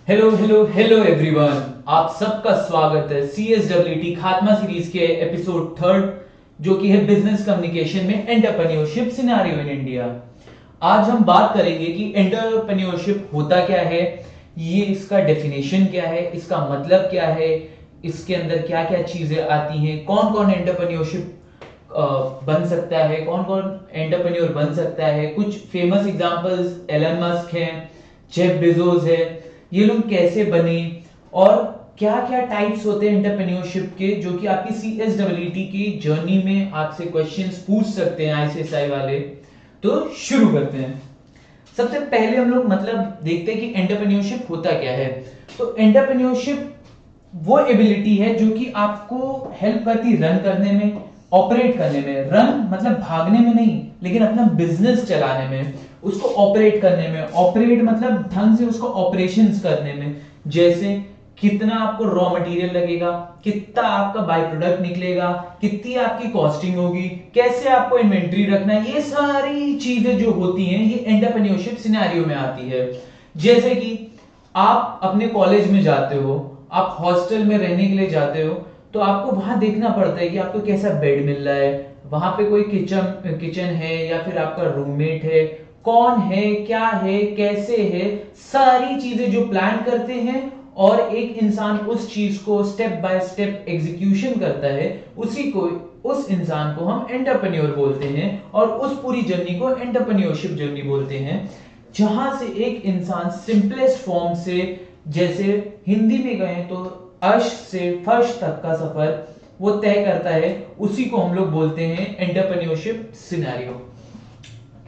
Hello hello hello everyone, आप सबका स्वागत है CSWT खात्मा सीरीज के एपिसोड थर्ड, जो कि है बिजनेस कम्युनिकेशन में एंटरप्रेन्योरशिप सिनेरियो इन इंडिया। आज हम बात करेंगे कि एंटरप्रेन्योरशिप होता क्या है, ये इसका डेफिनेशन क्या है, इसका मतलब क्या है, इसके अंदर क्या क्या चीजें आती हैं, कौन कौन एंटरप्रेन्योरशिप बन सकता है, कौन कौन एंटरप्रेन्योर बन सकता है। कुछ फेमस एग्जांपल्स एलन मस्क हैं, जेफ बेजोस है, ये लोग कैसे बने और क्या क्या टाइप्स होते हैं एंटरप्रेन्योरशिप के, जो कि आपकी CSWT की जर्नी में आपसे क्वेश्चंस पूछ सकते हैं ICSI वाले। तो शुरू करते हैं। सबसे पहले हम लोग मतलब देखते हैं कि एंटरप्रेन्योरशिप होता क्या है। तो एंटरप्रेन्योरशिप वो एबिलिटी है जो कि आपको हेल्प करती रन करने में, ऑपरेट करने में। रन मतलब भागने में नहीं, लेकिन अपना बिजनेस चलाने में, उसको ऑपरेट करने में। ऑपरेट मतलब ढंग से उसको ऑपरेशंस करने में। जैसे कितना आपको रॉ मटेरियल लगेगा, कितना आपका बाय प्रोडक्ट निकलेगा, कितनी आपकी कॉस्टिंग होगी, कैसे आपको इन्वेंट्री रखना है, ये सारी चीजें जो होती हैं ये एंटरप्रेन्योरशिप सिनेरियो में आती है। जैसे कि आप अपने कॉलेज में जाते हो, आप हॉस्टल में रहने के लिए जाते हो, तो आपको वहां देखना पड़ता है कि आपको कैसा बेड मिल रहा है, वहां पे कोई किचन है या फिर आपका रूममेट है, कौन है, क्या है, कैसे है, सारी चीजें जो प्लान करते हैं और एक इंसान उस चीज को स्टेप बाय स्टेप एग्जीक्यूशन करता है, उसी को, उस इंसान को हम एंटरप्रेन्योर बोलते हैं और उस पूरी जर्नी को एंटरप्रेन्योरशिप जर्नी बोलते हैं। जहां से एक इंसान सिंपलेस्ट फॉर्म से, जैसे हिंदी में गए तो अर्श से फर्श तक का सफर वो तय करता है, उसी को हम लोग बोलते हैं एंटरप्रेन्योरशिप सिनेरियो।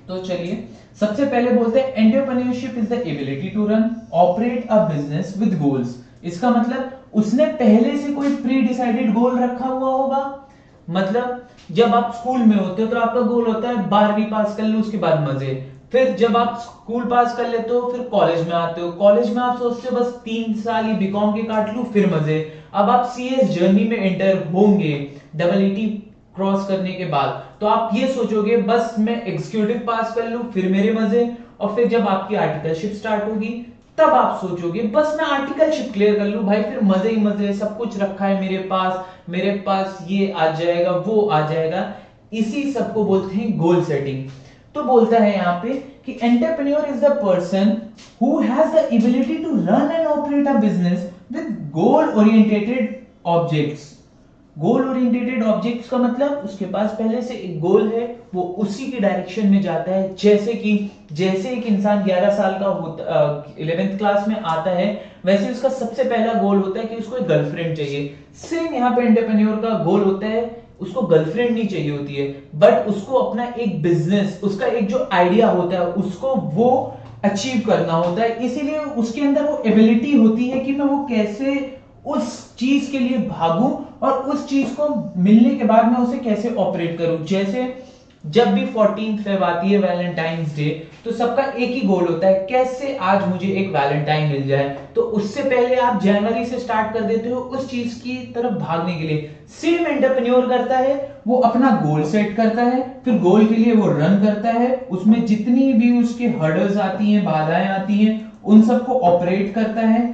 तो चलिए सबसे पहले बोलते हैं entrepreneurship is the ability to run operate a business with goals. इसका मतलब उसने पहले से कोई प्री डिसाइडेड गोल रखा हुआ होगा। मतलब जब आप स्कूल में होते हो तो आपका गोल होता है 12वीं पास कर लो, उसके बाद मजे। फिर जब आप स्कूल पास कर लेते हो फिर कॉलेज में आते हो, कॉलेज में आप सोचते हो बस 3 साल ही बीकॉम के काट लूं फिर मजे। अब आप CS जर्नी में एंटर होंगे EET क्रॉस करने के बाद, तो आप ये सोचोगे बस मैं एग्जीक्यूटिव पास कर लूं फिर मेरे मजे। और फिर जब आपकी आर्टिकलशिप स्टार्ट होगी तब आप सोचोगे बस मैं आर्टिकलशिप क्लियर कर लूं भाई, फिर मजे ही मजे, सब कुछ रखा है मेरे पास ये आ जाएगा वो आ जाएगा। इसी सबको बोलते हैं गोल सेटिंग। तो बोलता है यहां पे कि entrepreneur is the person who has the ability to run and operate a business with goal orientated objects. Goal orientated objects का मतलब उसके पास पहले से एक गोल है, वो उसी की डायरेक्शन में जाता है। जैसे एक इंसान 11 साल का होता, 11th क्लास में आता है, वैसे उसका सबसे पहला गोल होता है कि उसको एक गर्लफ्रेंड चाहिए। सेम यहाँ पे एंटरप्रेन्योर का गोल होता है, उसको गर्लफ्रेंड नहीं चाहिए होती है, बट उसको अपना एक बिजनेस, उसका एक जो आइडिया होता है उसको वो अचीव करना होता है। इसीलिए उसके अंदर वो एबिलिटी होती है कि मैं वो कैसे उस चीज के लिए भागूं और उस चीज को मिलने के बाद मैं उसे कैसे ऑपरेट करूं। जैसे जब भी 14th फेब आती है, वैलेंटाइंस डे, तो सबका एक ही गोल होता है, कैसे आज मुझे एक वैलेंटाइन मिल जाए। तो उससे पहले आप जनवरी से स्टार्ट कर देते हो उस चीज की तरफ भागने के लिए। सेम एंटरप्रेन्योर करता है, वो अपना गोल सेट करता है, फिर गोल के लिए वो रन करता है, उसमें जितनी भी उसके हर्डल्स आती हैं, बाधाएं आती हैं, उन सबको ऑपरेट करता है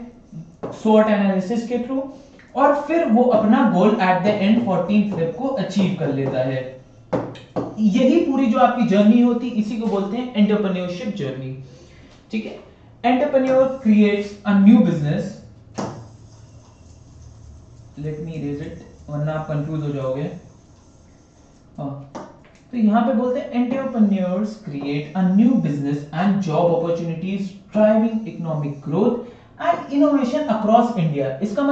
SWOT एनालिसिस के थ्रू, और फिर वो अपना गोल at the end 14th Feb को अचीव कर लेता है। यही पूरी जो आपकी जर्नी होती है इसी को बोलते हैं एंटरप्रेन्योरशिप जर्नी। ठीक है। Entrepreneur creates a new business, let me erase it वरना आप कंफ्यूज हो जाओगे। तो यहां पे बोलते हैं entrepreneurs create a new business and job opportunities driving economic growth and innovation across India. इसका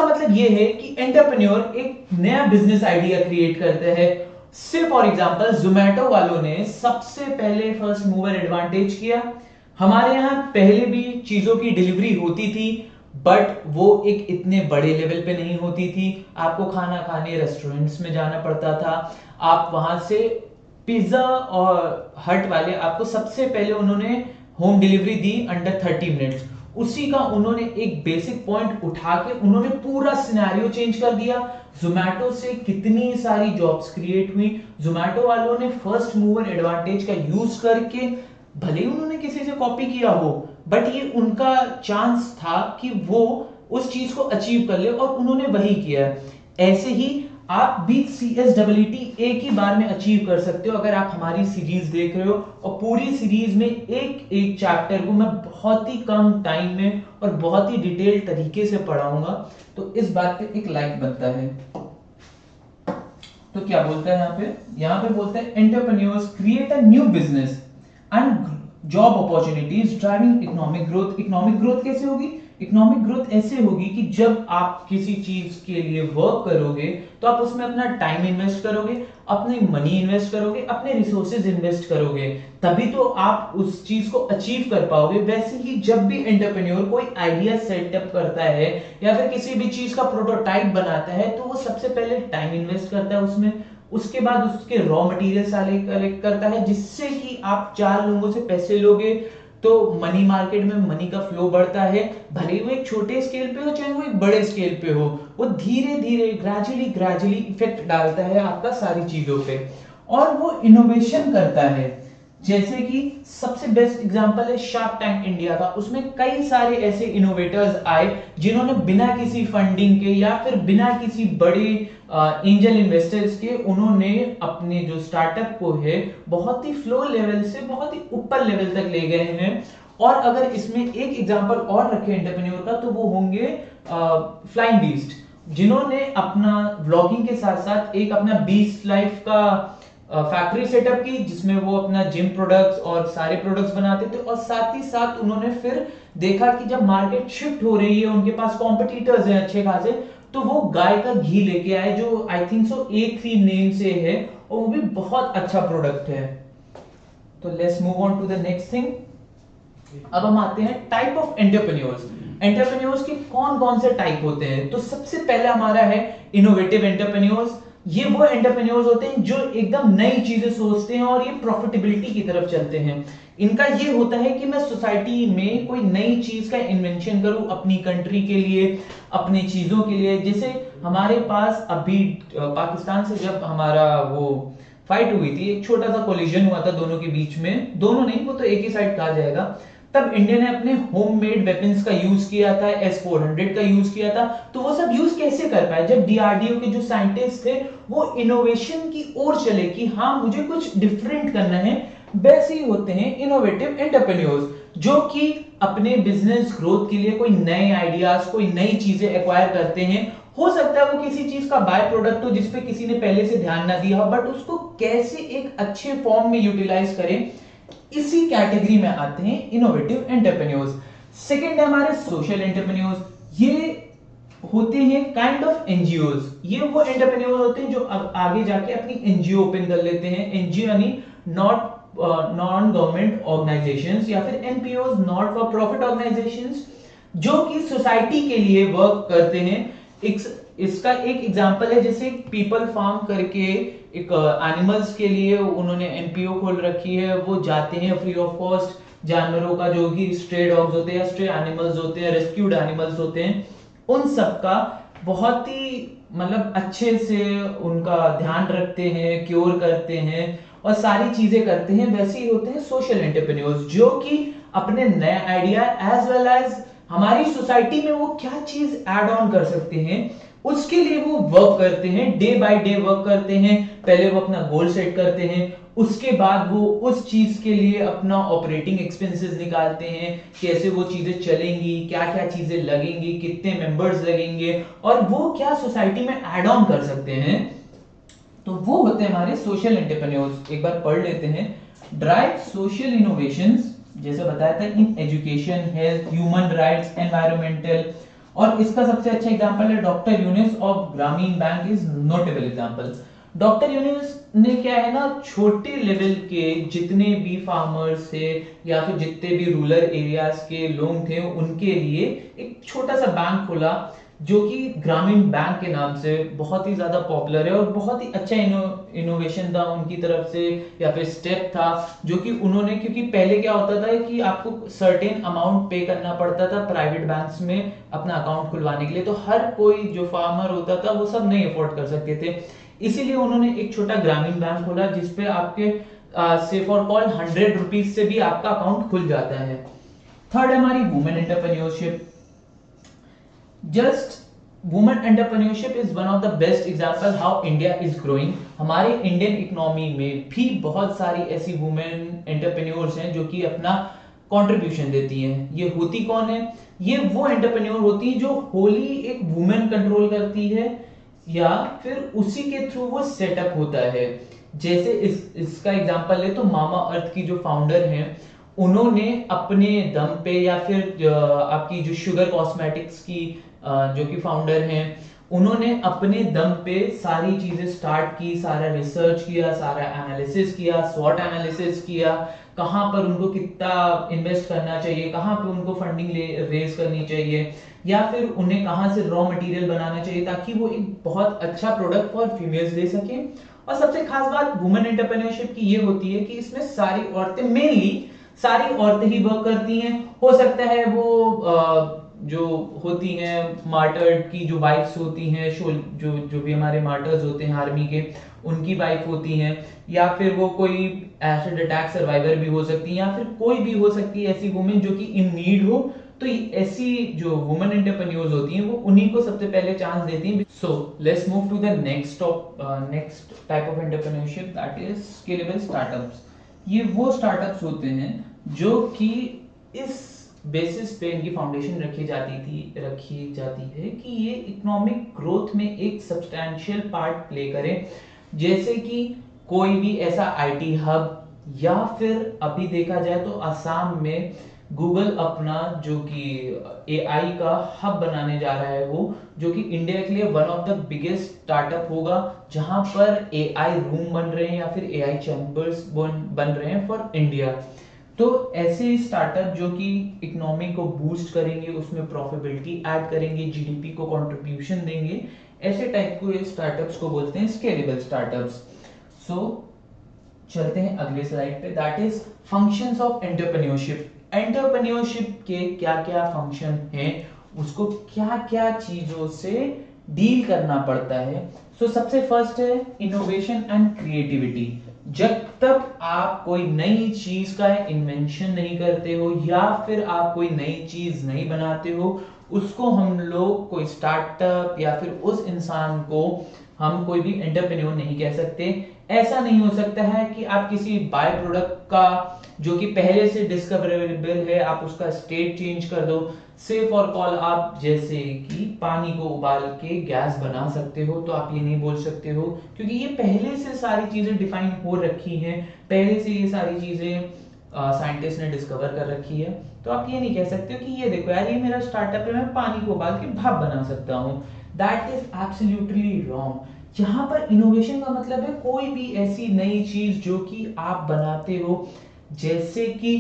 मतलब ये है कि एंटरप्रेन्योर एक नया बिजनेस आइडिया क्रिएट करते हैं। सिर्फ फॉर एग्जांपल जोमेटो वालों ने सबसे पहले फर्स्ट मूवर एडवांटेज किया। हमारे यहाँ पहले भी चीजों की डिलीवरी होती थी, बट वो एक इतने बड़े लेवल पे नहीं होती थी। आपको खाना खाने रेस्टोरेंट्स में जाना पड़ता था। आप वहां से पिज्जा और हट वाले आपको सबसे पहले उन्होंने home delivery the under 30 minutes. उसी का उन्होंने एक बेसिक पॉइंट उठा के उन्होंने पूरा सिनेरियो चेंज कर दिया। जोमेटो से कितनी सारी जॉब्स क्रिएट हुई। जोमेटो वालों ने फर्स्ट मूवर एडवांटेज का यूज करके, भले ही उन्होंने किसी से कॉपी किया हो, बट ये उनका चांस था कि वो उस चीज को अचीव कर ले और उन्होंने वही किया है। ऐसे ही आप भी CSEET एक ही बार में अचीव कर सकते हो अगर आप हमारी सीरीज देख रहे हो। और पूरी सीरीज में एक एक चैप्टर को मैं बहुत ही कम टाइम में और बहुत ही डिटेल तरीके से पढ़ाऊंगा, तो इस बात पे एक लाइक बनता है। तो क्या बोलता है यहाँ पे बोलता है entrepreneurs create a new business and job opportunities driving economic growth. Economic growth कैसे होगी? इकोनॉमिक ग्रोथ ऐसे होगी कि जब आप किसी चीज के लिए वर्क करोगे तो आप उसमें अपना टाइम इन्वेस्ट करोगे, अपनी मनी इन्वेस्ट करोगे, अपने रिसोर्सेज इन्वेस्ट करोगे, तभी तो आप उस चीज को अचीव कर पाओगे। वैसे ही जब भी एंटरप्रेन्योर कोई आइडिया सेटअप करता है या फिर किसी भी चीज का प्रोटोटाइप बनाता है तो वो सबसे पहले टाइम इन्वेस्ट करता है उसमें, उसके बाद उसके रॉ मटेरियल सारे कलेक्ट करता है, जिससे कि आप 4 लोगों से पैसे लोगे तो मनी मार्केट में मनी का फ्लो बढ़ता है। भले वो एक छोटे स्केल पे हो चाहे वो एक बड़े स्केल पे हो, वो धीरे धीरे ग्रेजुअली इफेक्ट डालता है आपका सारी चीजों पे, और वो इनोवेशन करता है। जैसे कि सबसे बेस्ट एग्जांपल है शार्क टैंक इंडिया का। उसमें कई सारे ऐसे इनोवेटर्स आए जिन्होंने बिना किसी फंडिंग के या फिर बिना किसी बड़े एंजल इन्वेस्टर्स के उन्होंने अपने जो स्टार्टअप को है बहुत ही फ्लो लेवल से बहुत ही ऊपर लेवल तक ले गए हैं। और अगर इसमें एक एग्जांपल और रखे एंटरप्रेन्योर का तो वो होंगे फ्लाइंग बीस्ट, जिन्होंने अपना व्लॉगिंग के साथ साथ एक अपना बीस्ट लाइफ का फैक्ट्री सेटअप की जिसमें वो अपना जिम प्रोडक्ट्स और सारे प्रोडक्ट्स बनाते थे। और साथ ही साथ उन्होंने फिर देखा कि जब मार्केट शिफ्ट हो रही है, उनके पास कॉम्पिटिटर्स हैं अच्छे खासे, तो वो गाय का घी लेके आए जो I think so A3 name से है और वो भी बहुत अच्छा प्रोडक्ट है। तो let's move on to the next thing. अब हम आते हैं टाइप ऑफ एंटरप्रेन्योर्स। एंटरप्रेन्योर्स के कौन कौन से टाइप होते हैं? तो सबसे पहला हमारा है इनोवेटिव एंटरप्रेन्योर्स। ये वो एंटरप्रेन्योर्स होते हैं जो एकदम नई चीजें सोचते हैं और ये प्रॉफिटेबिलिटी की तरफ चलते हैं। इनका ये होता है कि मैं सोसाइटी में कोई नई चीज का इन्वेंशन करूं अपनी कंट्री के लिए, अपनी चीजों के लिए। जैसे हमारे पास अभी पाकिस्तान से जब हमारा वो फाइट हुई थी, एक छोटा सा कोलिजन हुआ था दोनों के बीच में, दोनों नहीं वो तो एक ही साइड कहा जाएगा, तब इंडिया ने अपने होममेड वेपन्स का यूज किया था, S-400 का यूज किया था। तो वो सब यूज कैसे कर पाए? जब DRDO के जो साइंटिस्ट थे वो इनोवेशन की ओर चले कि हाँ मुझे कुछ डिफरेंट करना है। वैसे ही होते हैं इनोवेटिव एंटरप्रेन्योर्स जो कि अपने बिजनेस ग्रोथ के लिए कोई नए आइडियाज, कोई नई चीजें एक्वायर करते हैं। हो सकता है वो किसी चीज का बाय प्रोडक्ट हो जिसपे किसी ने पहले से ध्यान ना दिया हो, बट उसको कैसे एक अच्छे फॉर्म में यूटिलाइज करें, इसी कैटेगरी में आते हैं इनोवेटिव एंटरप्रेन्योर्स। सेकंड है हमारे सोशल एंटरप्रेन्योर्स। ये होते हैं काइंड ऑफ NGOs। ये वो एंटरप्रेन्योर्स होते हैं जो आगे जाके अपनी NGO ओपन कर लेते हैं। NGO यानी नॉन गवर्नमेंट ऑर्गेनाइजेशंस या फिर NPOs, not for profit organisations, जो कि सोसाइटी के लिए वर्क करते हैं। इसका एक एग्जांपल है जैसे पीपल फार्म करके एक एनिमल्स के लिए उन्होंने NPO खोल रखी है। वो जाते हैं फ्री ऑफ कॉस्ट जानवरों का, जो कि स्ट्रे डॉग्स होते हैं, स्ट्रे एनिमल्स होते हैं, रेस्क्यूड एनिमल्स होते हैं, उन सब का बहुत ही मतलब अच्छे से उनका ध्यान रखते हैं, क्योर करते हैं और सारी चीजें करते हैं। वैसे ही होते हैं सोशल एंटरप्रेन्योर्स जो कि अपने नए आइडिया एज वेल एज हमारी सोसाइटी में वो क्या चीज ऐड ऑन कर सकते हैं उसके लिए वो वर्क करते हैं, डे बाय डे वर्क करते हैं। पहले वो अपना गोल सेट करते हैं, उसके बाद वो उस चीज के लिए अपना ऑपरेटिंग एक्सपेंसेस निकालते हैं, कैसे वो चीजें चलेंगी, क्या क्या चीजें लगेंगी, कितने मेंबर्स लगेंगे और वो क्या सोसाइटी में ऐड ऑन कर सकते हैं। तो वो होते हैं हमारे सोशल एंटरप्रेन्योर्स। एक बार पढ़ लेते हैं। ड्राइव सोशल इनोवेशंस, जैसे बताया था, in education, health, human rights, environmental. और इसका सबसे अच्छा एग्जांपल है doctor Yunus of Grameen bank is notable example. Doctor Yunus ने क्या है ना, छोटे लेवल के जितने भी फार्मर्स थे या फिर जितने भी रूरल एरियाज के लोग थे उनके लिए एक छोटा सा बैंक खोला जो कि ग्रामीण बैंक के नाम से बहुत ही ज्यादा पॉपुलर है और बहुत ही अच्छा इनोवेशन था उनकी तरफ से या फिर स्टेप था जो कि उन्होंने, क्योंकि पहले क्या होता था कि आपको सर्टेन अमाउंट पे करना पड़ता था प्राइवेट बैंक्स में अपना अकाउंट खुलवाने के लिए, तो हर कोई जो फार्मर होता था वो सब नहीं अफोर्ड कर सकते थे। इसीलिए उन्होंने एक छोटा ग्रामीण बैंक खोला जिसपे आपके से फॉर कॉल 100 रुपीज से भी आपका अकाउंट खुल जाता है। थर्ड हमारी women entrepreneurship. Just women entrepreneurship is one of the best example how India is growing. हमारे इंडियन इकोनॉमी में भी बहुत सारी ऐसी वुमेन एंटरप्रेन्योर्स हैं जो कि अपना कंट्रीब्यूशन देती हैं। ये होती कौन है? ये वो एंटरप्रेन्योर होती है जो होली एक वुमेन कंट्रोल करती है या फिर उसी के थ्रू वो सेटअप होता है। जैसे इसका एग्जांपल ले तो मामा अर्थ की जो फाउंडर हैं, उन्होंने अपने दम पे, या फिर आपकी जो शुगर कॉस्मेटिक्स की जो कि फाउंडर हैं, उन्होंने अपने दम पे सारी चीजें स्टार्ट की, सारा रिसर्च किया, सारा एनालिसिस किया, स्वॉट एनालिसिस किया, कहां पर उनको कितना इन्वेस्ट करना चाहिए, कहां पे उनको फंडिंग रेज करनी चाहिए, या फिर उन्हें कहां से रॉ मटेरियल बनाना चाहिए ताकि वो एक बहुत अच्छा प्रोडक्ट फॉर फीमेल्स दे सके। और सबसे खास बात वुमेन एंटरप्रेन्योरशिप की ये होती है कि इसमें सारी औरतें, मेनली सारी औरतें ही वर्क करती हैं। हो सकता है वो जो होती हैं मार्टर्ड की जो वाइफ्स होती हैं, जो जो भी हमारे मार्टर्स होते हैं आर्मी के, उनकी वाइफ होती हैं, या फिर वो कोई एसिड अटैक सर्वाइवर भी हो सकती है, या फिर कोई भी हो सकती है ऐसी वुमेन जो कि इन नीड हो। तो ऐसी जो वुमेन एंटरप्रेन्योर्स होती हैं वो उन्हीं को सबसे पहले चांस देती हैं। So let's move to the next type of entrepreneurship, that is scalable startups. ये वो स्टार्टअप्स होते हैं जो कि इस बेसिस पे इनकी फाउंडेशन रखी जाती है कि ये इकोनॉमिक ग्रोथ में एक सब्सटैंशियल पार्ट प्ले करें। जैसे कि कोई भी ऐसा आईटी हब, या फिर अभी देखा जाए तो असम में गूगल अपना जो कि एआई का हब बनाने जा रहा है, वो जो कि इंडिया के लिए one of the biggest startup होगा, जहां पर एआई रूम बन रहे हैं या फिर एआई चैम्बर्स बन रहे हैं फॉर इंडिया। तो ऐसे स्टार्टअप जो कि इकोनॉमी को बूस्ट करेंगे, उसमें प्रॉफिटेबिलिटी ऐड करेंगे, जीडीपी को कंट्रीब्यूशन देंगे, ऐसे टाइप को स्टार्टअप्स को बोलते हैं स्केलेबल स्टार्टअप्स। सो चलते हैं अगले स्लाइड पे, that is functions of entrepreneurship. Entrepreneurship के क्या क्या फंक्शन हैं, उसको क्या क्या चीजों से डील करना पड़ता है। सो सबसे फर्स्ट है इनोवेशन एंड क्रिएटिविटी। जब तक आप कोई नई चीज का इन्वेंशन नहीं करते हो या फिर आप कोई नई चीज नहीं बनाते हो, उसको हम लोग कोई स्टार्टअप या फिर उस इंसान को हम कोई भी एंटरप्रेन्योर नहीं कह सकते। ऐसा नहीं हो सकता है कि आप किसी बाय प्रोडक्ट का जो कि पहले से डिस्कवरेबल है, आप उसका स्टेट चेंज कर दो। से फॉर कॉल, आप जैसे कि पानी को उबाल के गैस बना सकते हो, तो आप ये नहीं बोल सकते हो क्योंकि ये पहले से सारी चीजें डिफाइन हो रखी हैं, पहले से ये सारी चीजें साइंटिस्ट ने डिस्कवर कर रखी है। तो आप ये नहीं कह सकते हो कि ये देखो यार, ये मेरा स्टार्टअप है, मैं पानी को उबाल के भाप बना सकता हूँ। That is absolutely wrong. यहाँ पर इनोवेशन का मतलब है कोई भी ऐसी नई चीज जो कि आप बनाते हो। जैसे कि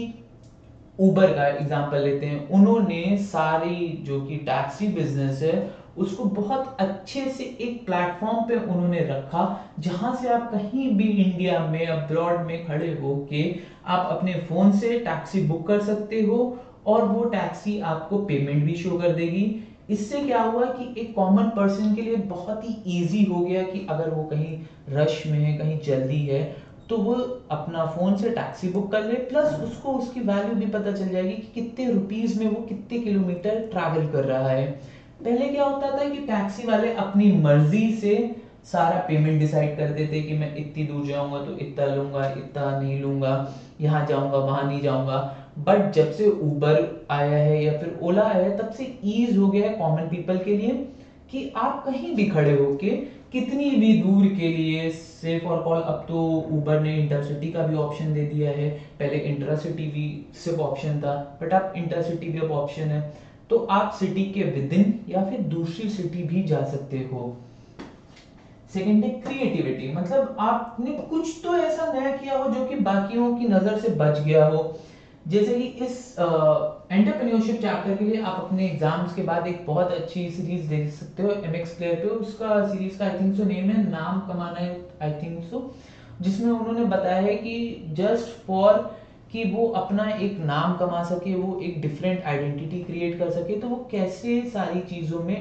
उबर का एग्जांपल लेते हैं, उन्होंने सारी जो कि टैक्सी बिजनेस है उसको बहुत अच्छे से एक प्लेटफॉर्म पे उन्होंने रखा, जहां से आप कहीं भी इंडिया में, अब्रॉड में खड़े होके आप अपने फोन से टैक्सी बुक कर सकते हो और वो टैक्सी आपको पेमेंट भी शो कर देगी। इससे क्या हुआ कि एक कॉमन पर्सन के लिए बहुत ही इजी हो गया कि अगर वो कहीं रश में है, कहीं जल्दी है, तो वो अपना फोन से टैक्सी बुक कर ले, प्लस उसको उसकी वैल्यू भी पता चल जाएगी कि कितने रुपीस में वो कितने किलोमीटर ट्रैवल कर रहा है। पहले क्या होता था कि टैक्सी वाले अपनी मर्जी से सारा पेमेंट डिसाइड करते थे कि मैं इतनी दूर जाऊंगा तो इतना लूंगा, इतना नहीं लूंगा, यहाँ जाऊंगा वहां नहीं जाऊंगा। बट जब से उबर आया है या फिर ओला आया है, तब से ईज हो गया है कॉमन पीपल के लिए कि आप कहीं भी खड़े होके कितनी भी दूर के लिए, से फॉर कॉल, अब तो उबर ने इंटरसिटी का भी ऑप्शन दे दिया है, पहले इंटरसिटी भी सिर्फ ऑप्शन था, बट अब इंटरसिटी भी अब ऑप्शन है, तो आप सिटी के विद इन या फिर दूसरी सिटी भी जा सकते हो। सेकेंड है क्रिएटिविटी, मतलब आपने कुछ तो ऐसा नया किया हो जो कि बाकियों की नजर से बच गया हो। जैसे कि इस एंटरप्रेन्योरशिप चैप्टर के लिए आप अपने एग्जाम्स के बाद एक बहुत अच्छी सीरीज देख सकते हो एमएक्स प्लेयर पे। उसका सीरीज का आई थिंक सो नेम है नाम कमाना है, आई थिंक सो, जिसमें उन्होंने बताया है कि जस्ट फॉर कि वो अपना एक नाम कमा सके, वो एक डिफरेंट आइडेंटिटी क्रिएट कर सके, तो वो कैसे सारी चीजों में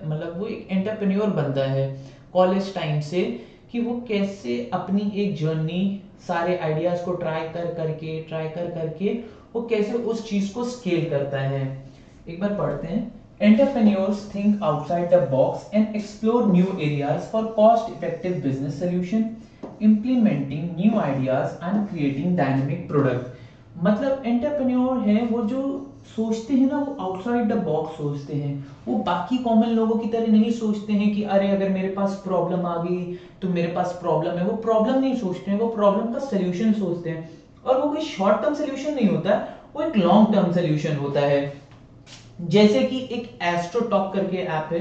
मतलब वो एक एंटरप्रेन्योर बनता है कॉलेज टाइम से, कि वो कैसे अपनी एक जर्नी, सारे आइडियाज को ट्राई कर करके वो कैसे उस चीज को स्केल करता है। एक बार पढ़ते हैं। Entrepreneurs think outside the box and explore new areas for cost-effective business solution, implementing new ideas and creating dynamic product। मतलब एंटरप्रेन्योर है वो जो सोचते हैं ना, वो आउटसाइड द बॉक्स सोचते हैं। वो बाकी कॉमन लोगों की तरह नहीं सोचते हैं कि अरे अगर मेरे पास प्रॉब्लम आ गई तो मेरे पास प्रॉब्लम है। वो प्रॉब्लम नहीं सोचते हैं, वो प्रॉब्लम का सोल्यूशन सोचते हैं। और वो कोई शॉर्ट टर्म सोल्यूशन नहीं होता है, वो एक लॉन्ग टर्म सोल्यूशन होता है। जैसे कि एक एस्ट्रोटॉक करके ऐप है,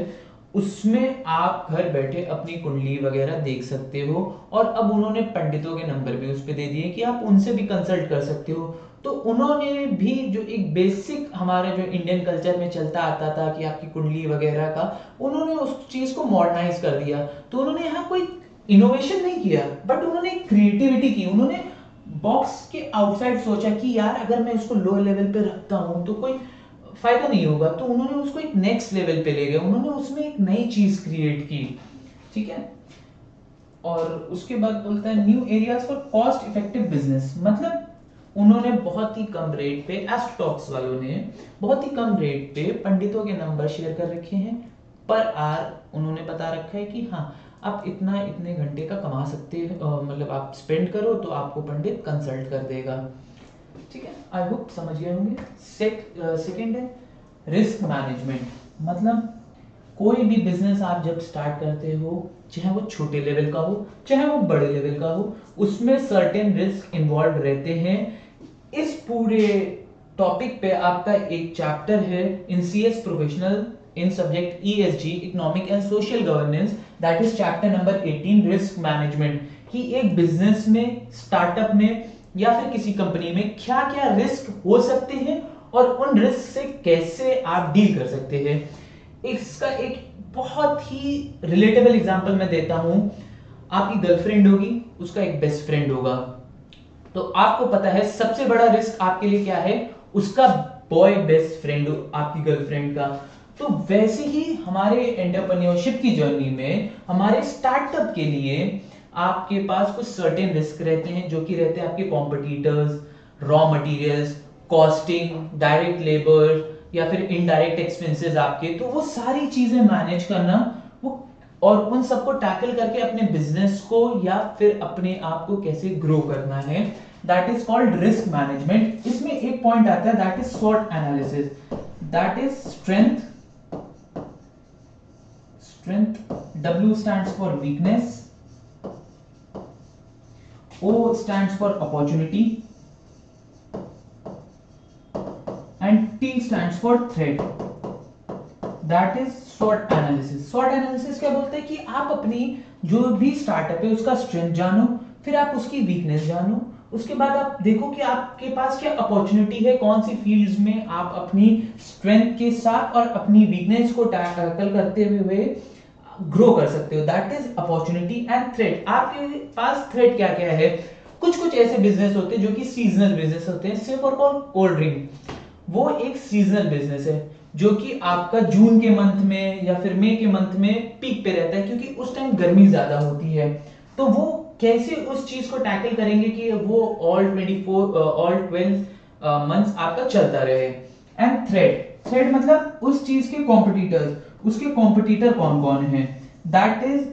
उसमें आप घर बैठे अपनी कुंडली वगैरह देख सकते हो। और अब उन्होंने पंडितों के नंबर भी उस पे दे दिए कि आप उनसे भी कंसल्ट कर सकते हो। तो उन्होंने भी जो एक बेसिक हमारा जो इंडियन कल्चर में चलता आता था कि आपकी कुंडली वगैरह का, उन्होंने उस चीज को मॉडर्नाइज कर दिया। तो उन्होंने यहाँ कोई इनोवेशन नहीं किया, बट उन्होंने क्रिएटिविटी की। उन्होंने बॉक्स के आउटसाइड सोचा कि यार अगर मैं इसको लो लेवल पे रखता हूं तो कोई फायदा नहीं होगा। तो उन्होंने उसको एक नेक्स्ट लेवल पे ले गए, उन्होंने उसमें एक नई चीज क्रिएट की। ठीक है। और उसके बाद बोलता है new areas for cost effective business. मतलब उन्होंने बहुत ही कम रेट पे, एस्ट्रॉक्स वालों ने बहुत ही कम रेट पे पंडितों के नंबर शेयर कर रखे हैं। पर आर उन्होंने बता रखा है कि हाँ आप इतना इतने घंटे का कमा सकते हो, मतलब आप स्पेंड करो तो आपको पंडित कंसल्ट कर देगा। ठीक है, आई होप समझ गए होंगे। सेकंड है रिस्क मैनेजमेंट। मतलब कोई भी बिजनेस आप जब स्टार्ट करते हो, चाहे वो छोटे लेवल का हो चाहे वो बड़े लेवल का हो, उसमें सर्टेन रिस्क इन्वॉल्व रहते हैं। इस पूरे टॉपिक पे आपका एक चैप्टर है in CS professional in subject ESG, economic and social governance, that is chapter number 18 risk management. कि एक बिजनेस में, स्टार्टअप में या फिर किसी कंपनी में क्या क्या रिस्क हो सकते हैं और उन रिस्क से कैसे आप डील कर सकते हैं। इसका एक बहुत ही रिलेटेबल एग्जांपल मैं देता हूं। आपकी गर्लफ्रेंड होगी, उसका एक बेस्ट फ्रेंड होगा। तो आपको पता है सबसे बड़ा रिस्क आपके लिए क्या है, उसका बॉय बेस्ट फ्रेंड, आपकी गर्लफ्रेंड का। तो वैसे ही हमारे एंटरप्रेन्योरशिप की जर्नी में, हमारे स्टार्टअप के लिए आपके पास कुछ सर्टेन रिस्क रहते हैं, जो कि रहते हैं आपके competitors, raw materials, costing, direct labour या फिर इनडायरेक्ट एक्सपेंसेस आपके। तो वो सारी चीजें मैनेज करना, वो और उन सबको टैकल करके अपने बिजनेस को या फिर अपने आप को कैसे ग्रो करना है, that is called risk management. इसमें एक पॉइंट आता है दैट इज स्वॉट analysis. That is strength, W stands for weakness, O stands for opportunity and T stands for threat. That is SWOT analysis. SWOT analysis क्या बोलते हैं कि आप अपनी जो भी स्टार्टअप है उसका स्ट्रेंथ जानो, फिर आप उसकी वीकनेस जानो, उसके बाद आप देखो कि आपके पास क्या अपॉर्चुनिटी है, कौन सी फील्ड्स में आप अपनी स्ट्रेंथ के साथ और अपनी वीकनेस को टैकल करते हुए ग्रो कर सकते हो। That is opportunity and threat. आपके पास थ्रेट क्या क्या है। कुछ कुछ ऐसे बिजनेस होते हैं जो कि सीजनल बिजनेस होते हैं। से फॉर कोल्ड ड्रिंक, वो एक सीजनल बिजनेस है जो कि आपका जून के मंथ में या फिर मई के मंथ में पीक पे रहता है, क्योंकि उस टाइम गर्मी ज्यादा होती है। तो वो कैसे उस चीज को टैकल करेंगे कि वो ऑल 12 मंथ्स आपका चलता रहे। एंड थ्रेट मतलब उस चीज के कॉम्पिटिटर्स, उसके कॉम्पिटिटर कौन कौन है, दैट इज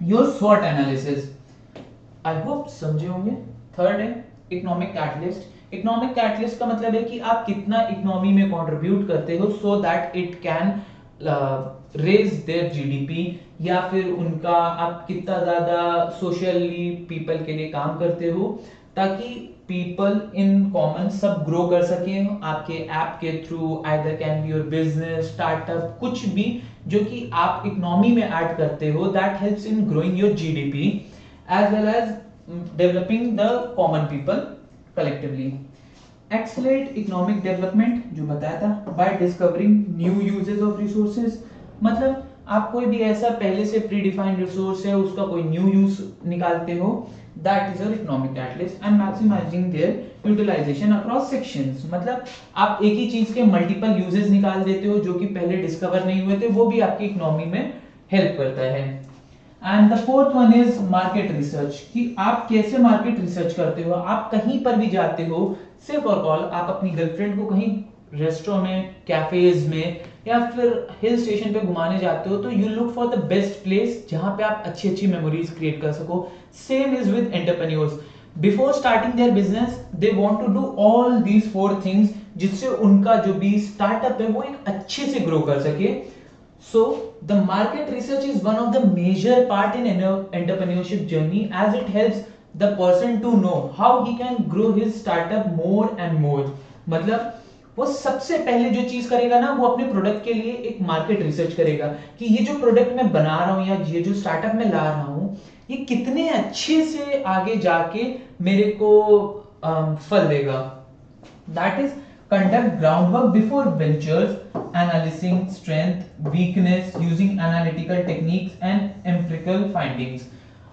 योर स्वॉट एनालिसिस। आई होप समझे होंगे। थर्ड है इकोनॉमिक कैटलिस्ट। इकोनॉमिक कैटलिस्ट का मतलब है कि आप कितना इकोनॉमी में कंट्रीब्यूट करते हो so that it can raise their GDP, या फिर उनका आप कितना ज्यादा सोशली पीपल के लिए काम करते हो ताकि people in common sub grow कर सके आपके ऐप के through. Either can be your business, startup, कुछ भी जो कि आप इकोनॉमी में ऐड करते हो, that helps in growing your GDP as well as developing the common people collectively. Accelerate economic development, जो बताया था, by discovering new uses of resources। मतलब आप कोई भी ऐसा पहले से प्रीडिफाइंड रिसोर्स है उसका कोई न्यू यूज निकालते हो, that is your economic catalyst. And maximizing their utilization across sections. मतलब आप एक ही चीज के मल्टीपल यूजेस निकाल देते हो जो कि पहले डिस्कवर नहीं हुए थे, वो भी आपकी इकोनॉमी में हेल्प करता है। And the fourth one is market research, कि आप कैसे मार्केट रिसर्च करते हो। आप कहीं पर भी जाते हो, से फॉर कॉल आप अपनी गर्लफ्रेंड को कहीं रेस्टोरेंट में, कैफेज में या फिर हिल स्टेशन पे घुमाने जाते हो, तो you look for the best place जहां पे आप अच्छी अच्छी मेमोरीज क्रिएट कर सको। Same is with entrepreneurs. Before starting their business they want to do all these 4 things, जिससे उनका जो भी स्टार्टअप है वो एक अच्छे से ग्रो कर सके। So the market research is one of the major part in entrepreneurship journey, as it helps the person to know how he can grow his startup more and more। मतलब वो सबसे पहले जो चीज करेगा ना, वो अपने प्रोडक्ट के लिए एक मार्केट रिसर्च करेगा कि ये जो प्रोडक्ट मैं बना रहा हूं या ये जो स्टार्टअप में ला रहा हूं, ये कितने अच्छे से आगे जाके मेरे को फल देगा। That is conduct groundwork before ventures, analyzing strength, weakness, using analytical techniques and empirical findings।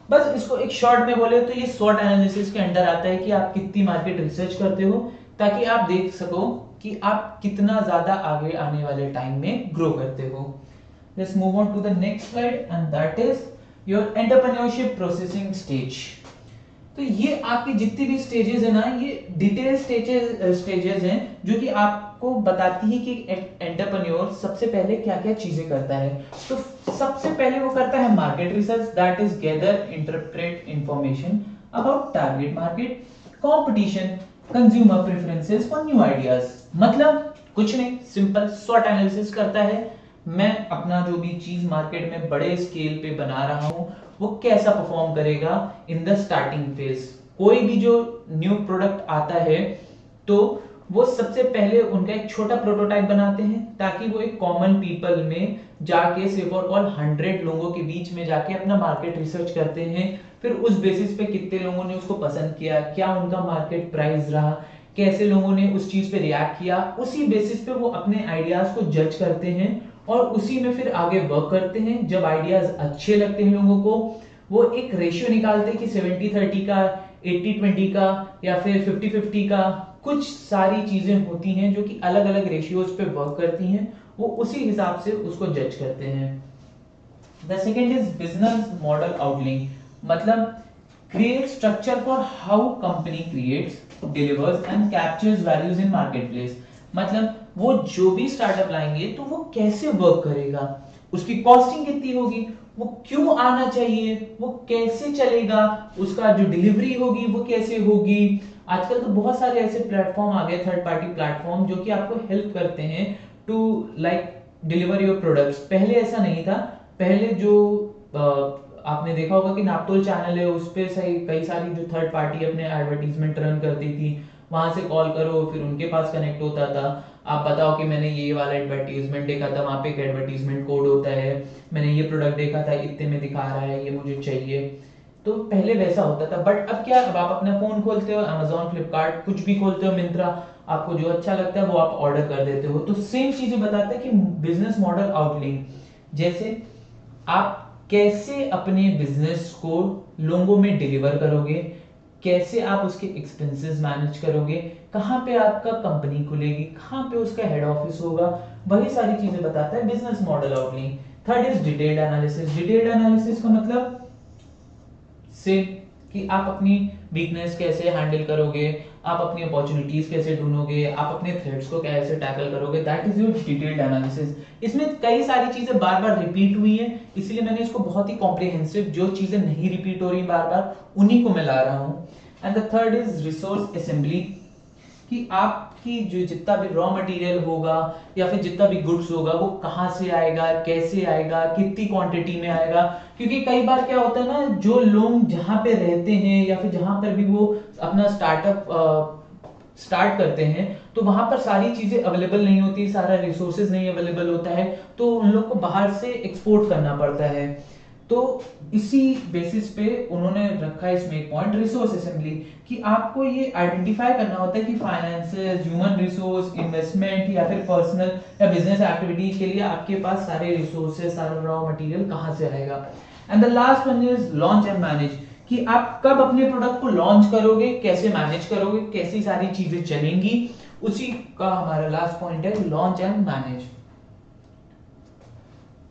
बस इसको एक शॉर्ट में बोले तो ये SWOT एनालिसिस के अंडर आता है कि आप कितनी मार्केट रिसर्च करते हो, ताकि आप देख सको कि आप कितना ज्यादा आगे आने वाले टाइम में ग्रो करते हो। Let's move on to the next slide, and that is your entrepreneurship processing stage। तो ये आपकी जितनी भी स्टेजेस है ना, ये डिटेल स्टेजेस हैं जो कि आपको बताती है कि एंटरप्रेन्योर सबसे पहले क्या क्या चीजें करता है। तो सबसे पहले वो करता है market research, that is gather interpret information about target market, competition, consumer preferences for new ideas. मतलब कुछ नहीं, सिंपल स्वॉट एनालिसिस करता है। मैं अपना जो भी चीज मार्केट में बड़े स्केल पे बना रहा हूं, वो कैसा परफॉर्म करेगा इन द स्टार्टिंग फेज। कोई भी जो न्यू प्रोडक्ट आता है तो वो सबसे पहले उनका एक छोटा प्रोटोटाइप बनाते हैं, ताकि वो एक कॉमन पीपल में जाके से फॉर कॉल 100 लोगों के बीच में जाके अपना मार्केट रिसर्च करते हैं। फिर उस बेसिस पे कितने लोगों ने उसको पसंद किया, क्या उनका मार्केट प्राइस रहा, कैसे लोगों ने उस चीज पे रिएक्ट किया, उसी बेसिस पे वो अपने आइडियाज को जज करते हैं और उसी में फिर आगे वर्क करते हैं। जब आइडियाज अच्छे लगते हैं लोगों को, वो एक रेशियो निकालते हैं कि 70-30 का, 80-20 का या फिर 50-50 का। कुछ सारी चीजें होती हैं जो कि अलग अलग रेशियोज पे वर्क करती हैं, वो उसी हिसाब से उसको जज करते हैं। The second is business model outline. मतलब create structure for how company creates, delivers and captures values in marketplace। मतलब वो जो भी स्टार्टअप लाएंगे तो वो कैसे वर्क करेगा, उसकी कॉस्टिंग कितनी होगी, वो क्यों आना चाहिए, वो कैसे चलेगा, उसका जो डिलीवरी होगी वो कैसे होगी। आजकल तो बहुत सारे ऐसे प्लेटफॉर्म आ गए, थर्ड पार्टी प्लेटफॉर्म, जो कि आपको हेल्प करते हैं to like deliver your products. पहले ऐसा नहीं था। पहले जो आपने देखा होगा कि नापतोल चैनल है, उस पे सही कई सारी जो थर्ड पार्टी अपने एडवर्टीजमेंट रन करती थी, वहां से कॉल करो फिर उनके पास कनेक्ट होता था। आप बताओ कि मैंने ये वाला एडवर्टीजमेंट देखा था, वहां पे एक एडवर्टीजमेंट कोड होता है, मैंने ये प्रोडक्ट देखा था, इतने में दिखा रहा है, ये मुझे चाहिए। तो पहले वैसा होता था, बट अब क्या, अब आप अपना फोन खोलते हो, अमेजोन, फ्लिपकार्ट, कुछ भी खोलते हो, मिंत्रा, आपको जो अच्छा लगता है वो आप ऑर्डर कर देते हो। तो सेम चीजें बताता है कि बिजनेस मॉडल आउटलाइन, जैसे आप कैसे अपने बिजनेस को लोगों में डिलीवर करोगे, कैसे आप उसके एक्सपेंसेस मैनेज करोगे, कहां पे आपका कंपनी खुलेगी, कहां पे उसका हेड ऑफिस होगा, वही सारी चीजें बताता है business model outline. Third is detailed analysis. Detailed analysis का मतलब से कि आप अपनी वीकनेस कैसे हैंडल करोगे, आप अपनी अपॉर्चुनिटीज कैसे ढूंढोगे, आप अपने थ्रेड्स को कैसे टैकल करोगे, that is your detailed analysis. इसमें कई सारी चीजें बार बार रिपीट हुई हैं, इसलिए मैंने इसको बहुत ही कॉम्प्रिहेंसिव, जो चीजें नहीं रिपीट हो रही बार बार उन्हीं को मैं ला रहा हूं। And the third is resource assembly, कि आपकी जो जितना भी रॉ मटेरियल होगा या फिर जितना भी गुड्स होगा वो कहां से आएगा, कैसे आएगा, कितनी क्वांटिटी में आएगा। क्योंकि कई बार क्या होता है ना, जो लोग जहां पे रहते हैं या फिर जहां पर भी वो अपना स्टार्टअप स्टार्ट करते हैं, तो वहां पर सारी चीजें अवेलेबल नहीं होती, सारा रिसोर्सेज नहीं अवेलेबल होता है, तो उन लोग को बाहर से एक्सपोर्ट करना पड़ता है। तो इसी बेसिस पे उन्होंने रखा है इसमें एक पॉइंट, रिसोर्स असेंबली, कि आपको ये आइडेंटिफाई करना होता है कि फाइनेंसेस, ह्यूमन रिसोर्स, इन्वेस्टमेंट या फिर पर्सनल या बिजनेस एक्टिविटी के लिए आपके पास सारे रिसोर्सेज, सारा रॉ मटेरियल कहां से आएगा। And the last one is launch and manage, कि आप कब अपने प्रोडक्ट को लॉन्च करोगे, कैसे मैनेज करोगे, कैसी सारी चीजें चलेंगी, उसी का हमारा लास्ट पॉइंट है launch and manage.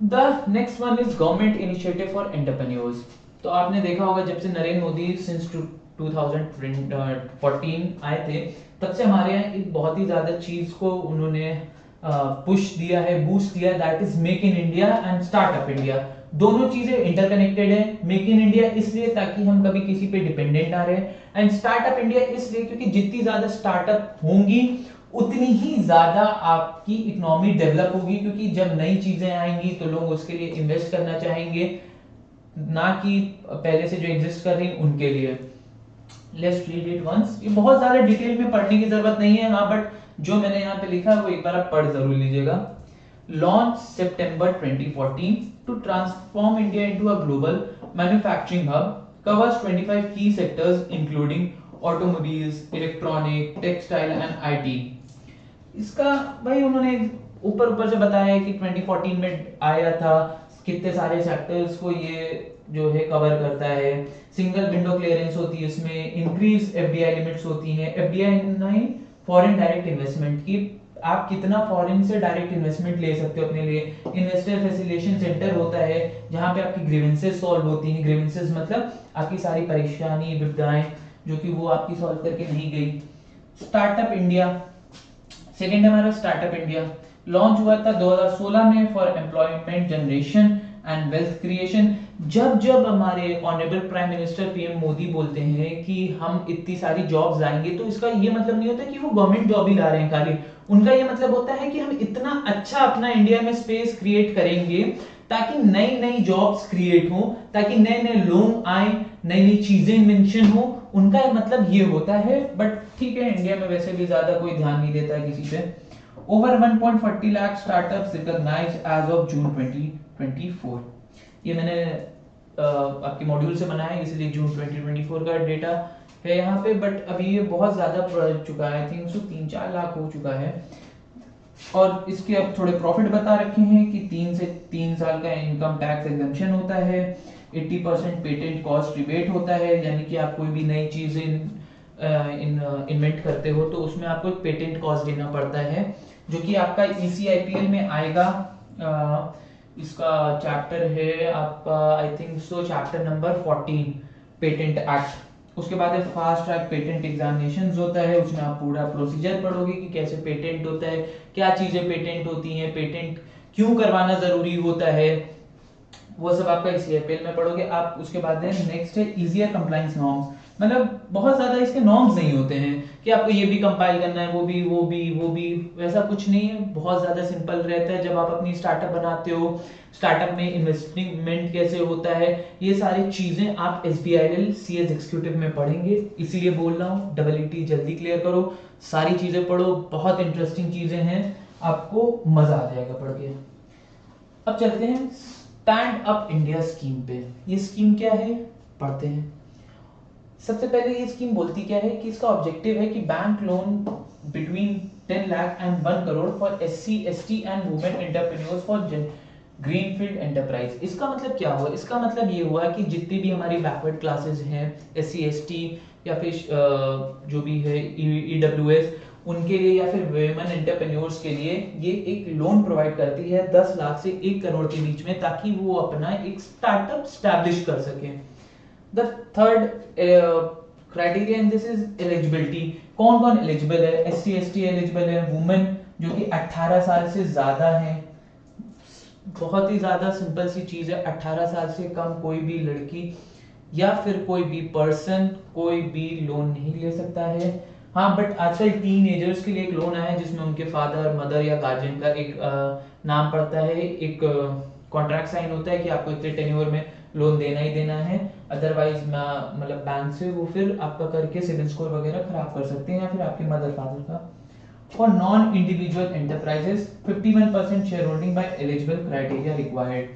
The next one is government initiative for entrepreneurs. तो आपने देखा होगा जब से नरेंद्र मोदी सिंस 2014 आए थे, तब से हमारे यहाँ एक बहुत ही ज्यादा चीज को उन्होंने पुश दिया है, बूस्ट दिया, that is make in India and startup India. दोनों चीजें इंटरकनेक्टेड है। मेक इन इंडिया इसलिए ताकि हम कभी किसी पे डिपेंडेंट ना रहे, एंड स्टार्टअप इंडिया इसलिए क्योंकि जितनी ज्यादा स्टार्टअप होंगी उतनी ही ज्यादा आपकी इकोनॉमी डेवलप होगी, क्योंकि जब नई चीजें आएंगी तो लोग उसके लिए इन्वेस्ट करना चाहेंगे, ना कि पहले से जो एग्जिस्ट कर रही हैं उनके लिए। Let's read it once. ये बहुत ज्यादा डिटेल में पढ़ने की जरूरत नहीं है, हाँ, बट जो मैंने यहाँ पे लिखा है वो एक बार आप पढ़ जरूर लीजिएगा। Launch September 2014 to transform India into a global manufacturing hub, covers 25 key sectors including automobiles, electronic, textile and IT. इसका भाई उन्होंने ऊपर ऊपर से बताया है कि 2014 में आया था, कितने सारे सेक्टर्स को ये जो है कवर करता है। सिंगल विंडो क्लियरेंस होती है इसमें, इंक्रीज एफडीआई लिमिट्स होती हैं। एफडीआई नहीं, फॉरेन डायरेक्ट इन्वेस्टमेंट की, आप कितना फॉरेन से डायरेक्ट इन्वेस्टमेंट ले सकते हो अपने लिए। इन्वेस्टर फैसिलिटेशन सेंटर होता है जहां पे आपकी ग्रीवेंसेस सॉल्व होती हैं। ग्रीवेंसेस मतलब आपकी सारी परेशानी विपदाएं जो कि वो आपकी सॉल्व करके नहीं गई। स्टार्टअप इंडिया, सेकेंड हमारा स्टार्टअप इंडिया लॉन्च हुआ था 2016 में for employment generation and wealth creation. जब जब हमारे honourable prime minister PM Modi बोलते हैं कि हम इतनी सारी जॉब्स लाएंगे, तो इसका ये मतलब नहीं होता कि वो गवर्नमेंट जॉब ही ला रहे हैं खाली। उनका ये मतलब होता है कि हम इतना अच्छा अपना इंडिया में स्पेस क्रिएट करेंगे ताकि नई नई जॉब्स क्रिएट हो, ताकि नए नए लोग आए, नई नई चीजें इन्वेंशन हो। उनका मतलब ये होता है। बट ठीक है, इंडिया में वैसे भी ज्यादा कोई ध्यान नहीं देता है किसी पे। Over 1.40 lakh startups recognized as of June 2024। ये मैंने आपके मॉड्यूल से बनाया है, इसलिए जून 2024 का डेटा है यहाँ पे। बट अभी ये बहुत ज्यादा बढ़ चुका है, 3-4 लाख हो चुका है। और इसके अब थोड़े प्रॉफिट बता रखे हैं कि 3 से 3 साल का इनकम टैक्स एग्जम्पशन होता है, 80% पेटेंट कॉस्ट रिबेट होता है, यानी कि आप कोई भी नई चीज इन्वेंट करते हो तो उसमें आपको एक पेटेंट कॉस्ट देना पड़ता है, जो कि आपका ECIPL में आएगा। इसका चैप्टर है आपका I think so chapter number 14 patent act. उसके बाद है फास्ट ट्रैक पेटेंट एग्जामिनेशन होता है, उसमें आप पूरा प्रोसीजर पढ़ोगे कि कैसे पेटेंट होता है, क्या चीजें पेटेंट होती हैं, पेटेंट क्यों करवाना जरूरी होता है, वो सब आपका ECIPL में पढ़ोगे आप। उसके बाद है नेक्स्ट है इजियर कंप्लायंस नॉर्म्स। मतलब बहुत ज्यादा इसके नॉर्म्स नहीं होते हैं कि आपको ये भी कंपाइल करना है, वो भी वैसा कुछ नहीं है, बहुत ज्यादा सिंपल रहता है। जब आप अपनी स्टार्टअप बनाते हो, स्टार्टअप में इन्वेस्टमेंट कैसे होता है, ये सारी चीजें आप SBIL CS एग्जीक्यूटिव में पढ़ेंगे। इसीलिए बोल रहा हूँ EET जल्दी क्लियर करो, सारी चीजें पढ़ो, बहुत इंटरेस्टिंग चीजें हैं, आपको मजा आ जाएगा पढ़ के। अब चलते हैं स्टैंड अप इंडिया स्कीम पे। ये स्कीम क्या है पढ़ते हैं। सबसे पहले ये स्कीम बोलती क्या है कि इसका ऑब्जेक्टिव है कि bank loan between 10 lakh and 1 crore for SC ST and women entrepreneurs for greenfield enterprise. इसका मतलब क्या हुआ? इसका मतलब ये हुआ कि जितनी भी हमारी बैकवर्ड क्लासेस हैं, SC ST या फिर जो भी है EWS, उनके लिए या फिर वुमेन एंटरप्रेन्योर्स के लिए ये एक लोन प्रोवाइड करती है 10 लाख से 1 करोड़ के बीच में, ताकि वो अपना एक स्टार्टअप स्टैब्लिश कर सके। The third criteria in this is eligibility. कौन कौन एलिजिबल है? SC ST एलिजिबल है, वुमेन जो कि 18 साल से ज्यादा है। बहुत ही ज्यादा सिंपल सी चीज है, 18 साल से कम कोई भी लड़की या फिर कोई भी पर्सन कोई भी लोन नहीं ले सकता है। हाँ, बट आजकल टीनेजर्स के लिए एक लोन आया है जिसमें उनके फादर मदर या गार्जियन का एक नाम पड़ता है, एक कॉन्ट्रैक्ट साइन होता है कि आपको इतने टेन्योर में लोन देना ही देना है, अदरवाइज मतलब बैंक से वो फिर आपका करके सिविल स्कोर वगैरह खराब कर सकते हैं, या फिर आपके मदर फादर का। For non individual enterprises 51% share holding bye eligible criteria required.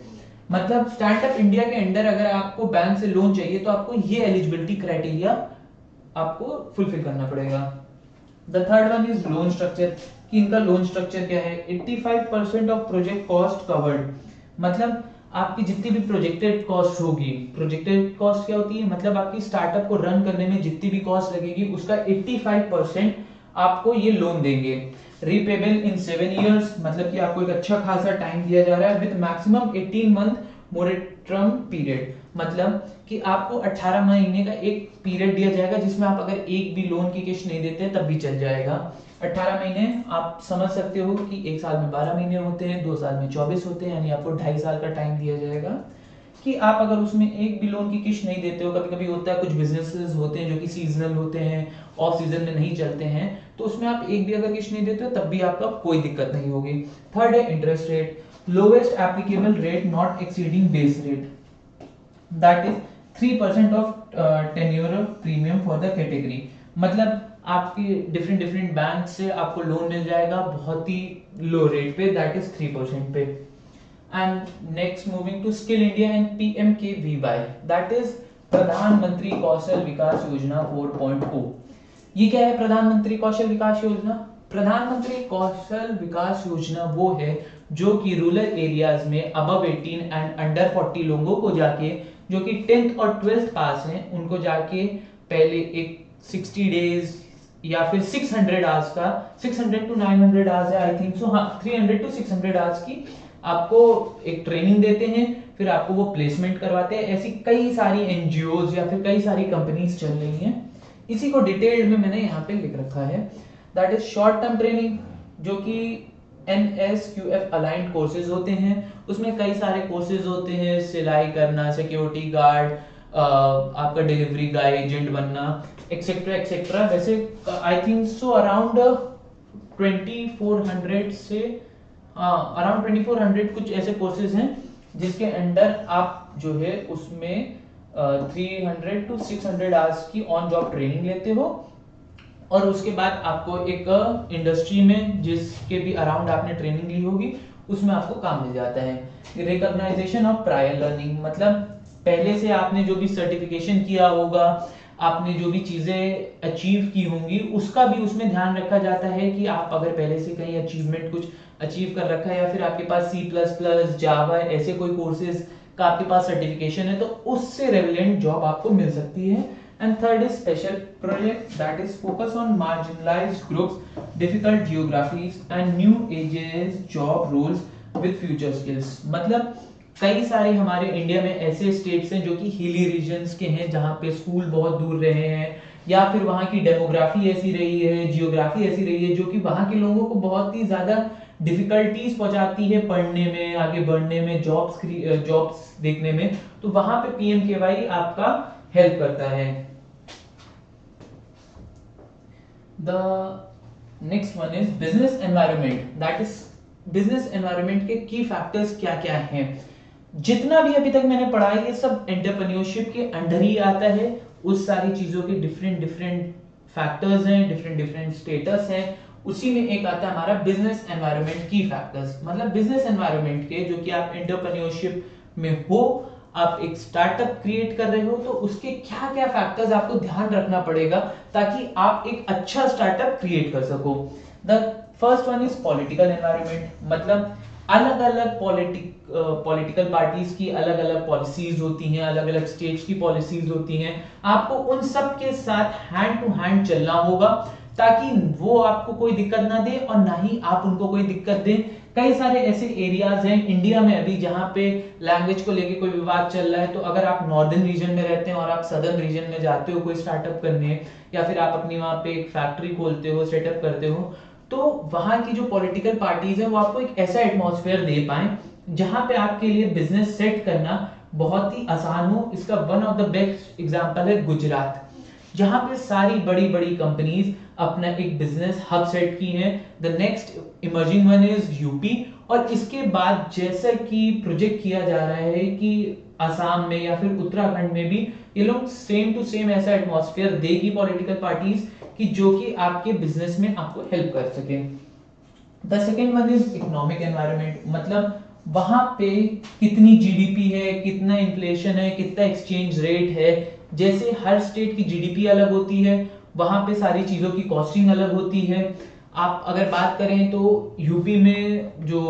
मतलब स्टार्टअप इंडिया के अंडर अगर आपको बैंक से लोन चाहिए तो आपको ये एलिजिबिलिटी क्राइटेरिया आपको फुलफिल करना पड़ेगा। The third one is loan structure, कि इनका लोन स्ट्रक्चर क्या है। 85% ऑफ प्रोजेक्ट कॉस्ट कवर्ड। मतलब आपकी जितनी भी प्रोजेक्टेड कॉस्ट होगी, प्रोजेक्टेड कॉस्ट क्या होती है? मतलब आपकी स्टार्टअप को रन करने में जितनी भी कॉस्ट लगेगी उसका 85% आपको ये लोन देंगे। रीपेबल इन 7 इयर्स, मतलब कि आपको एक अच्छा खासा टाइम दिया जा रहा है with maximum 18 month moratorium period, मतलब कि आपको 18 महीने का एक पीरियड दिया जाएगा जिसमें आप अगर एक भी लोन की किस्त नहीं देते तब भी चल जाएगा। 18 महीने आप समझ सकते हो कि एक साल में 12 महीने होते हैं, 2 साल में 24 होते हैं, यानी आपको 2.5 साल का टाइम दिया जाएगा कि आप अगर उसमें एक भी लोन की किस्त नहीं देते हो। कभी कभी होता है कुछ बिजनेसेस होते हैं जो कि सीजनल होते हैं, ऑफ सीजन में नहीं चलते हैं, तो उसमें आप एक भी अगर किस्त नहीं देते हो तब भी आपका कोई दिक्कत नहीं होगी। थर्ड है interest rate, lowest applicable rate not exceeding base rate, that is 3% of tenure premium for the category, मतलब आपके डिफरेंट डिफरेंट बैंक से आपको लोन मिल जाएगा बहुत ही लो रेट पे, दैट इज 3% पे। And next moving to Skill India and PMKVY, that is प्रधानमंत्री कौशल विकास योजना 4.0। ये क्या है प्रधानमंत्री कौशल विकास योजना? प्रधानमंत्री कौशल विकास योजना वो है जो कि रूरल एरियाज में अबव 18 एंड अंडर 40 लोगों को जाके, जो कि 10th और 12th पास हैं, उनको जाके पहले एक 60 डेज या फिर 600 आवर्स का, 600 to 900 आवर्स है आई थिंक सो, हाँ 300 to 600 आवर्स की आपको एक ट्रेनिंग देते हैं, फिर आपको वो प्लेसमेंट करवाते हैं। ऐसी कई सारी एनजीओज या फिर कई सारी कंपनीज चल रही हैं, इसी को डिटेल्ड में मैंने यहाँ पे लिख रखा है। That is short term training, जो कि NSQF अलाइंड कोर्सेज होते हैं, उसमें कई सारे कोर्सेज होते हैं, सिलाई करना, सिक्योरिटी गार्ड, आपका डिलीवरी गाय एजेंट बनना, एक्सेट्रा एक्सेट्रा। वैसे आई थिंक सो अराउंड 2400 से अराउंड 2400 कुछ ऐसे कोर्सेज हैं जिसके अंडर आप जो है उसमें 300 to 600 आवर्स की ऑन जॉब ट्रेनिंग लेते हो, और उसके बाद आपको एक इंडस्ट्री में जिसके भी अराउंड आपने ट्रेनिंग ली होगी उसमें आपको काम मिल जाता है। रिकॉग्नाइजेशन ऑफ प्रायर लर्निंग, मतलब पहले से आपने जो भी सर्टिफिकेशन किया होगा, आपने जो भी चीजें अचीव की होंगी, उसका भी उसमें ध्यान रखा जाता है कि आप अगर पहले से कहीं अचीवमेंट कुछ अचीव कर रखा है या फिर आपके पास C++, जावा ऐसे कोई कोर्सेज का आपके पास सर्टिफिकेशन है तो उससे रेलेवेंट जॉब आपको मिल सकती है। And third is special project, that is focus on marginalised groups, difficult geographies and new ages job roles with future skills, मतलब कई सारे हमारे इंडिया में ऐसे स्टेट्स हैं जो कि हिली रीजन्स के हैं, जहां पे स्कूल बहुत दूर रहे हैं, या फिर वहां की डेमोग्राफी ऐसी रही है, जियोग्राफी ऐसी रही है, जो कि वहां के लोगों को बहुत ही ज्यादा डिफिकल्टीज पहुंचाती है पढ़ने में, आगे बढ़ने में, जॉब्स देखने में, तो वहां पे PMKY आपका हेल्प करता है। The next one is business environment, that is business environment के की फैक्टर्स क्या क्या हैं। जितना भी अभी तक मैंने पढ़ा है ये सब एंटरप्रेन्योरशिप के अंडर ही आता है, उस सारी चीजों के डिफरेंट डिफरेंट फैक्टर्स हैं, डिफरेंट डिफरेंट स्टेटस हैं, उसी में एक आता है हमारा बिजनेस एनवायरनमेंट की फैक्टर्स, मतलब बिजनेस एनवायरनमेंट के, जो कि आप एंटरप्रेन्योरशिप में हो, आप एक स्टार्टअप क्रिएट कर रहे हो, तो उसके क्या क्या फैक्टर्स आपको ध्यान रखना पड़ेगा ताकि आप एक अच्छा स्टार्टअप क्रिएट कर सको। The first one is political environment, मतलब अलग अलग पॉलिटिकल पार्टीज की अलग अलग पॉलिसीज होती हैं, अलग अलग स्टेट्स की पॉलिसीज होती हैं, आपको उन सब के साथ हैंड टू हैंड चलना होगा ताकि वो आपको कोई दिक्कत ना दे और ना ही आप उनको कोई दिक्कत दें। कई सारे ऐसे एरियाज हैं इंडिया में अभी जहां पे लैंग्वेज को लेके कोई विवाद चल रहा है, तो अगर आप नॉर्दर्न रीजन में रहते हैं और आप सदर्न रीजन में जाते हो कोई स्टार्टअप करने, या फिर आप अपनी वहां पे एक फैक्ट्री खोलते हो, सेटअप करते हो, तो वहां की जो पॉलिटिकल पार्टीज है वो आपको एक ऐसा एटमॉस्फेयर दे पाए जहां पे आपके लिए बिजनेस सेट करना बहुत ही आसान हो। इसका one of the best example है गुजरात, जहां पे सारी बड़ी बड़ी कंपनीज अपना एक बिजनेस हब सेट की है। The next emerging one is UP, और इसके बाद जैसा कि प्रोजेक्ट किया जा रहा है कि असम में या फिर उत्तराखंड में भी ये लोग सेम टू सेम ऐसा एटमॉस्फेयर देगी पॉलिटिकल पार्टीज कि जो कि आपके बिजनेस में आपको हेल्प कर सके। The second one is economic environment, मतलब वहां पे कितनी जीडीपी है, कितना इन्फ्लेशन है, कितना एक्सचेंज रेट है, जैसे हर स्टेट की जीडीपी अलग होती है, वहां पे सारी चीजों की कॉस्टिंग अलग होती है। आप अगर बात करें तो यूपी में जो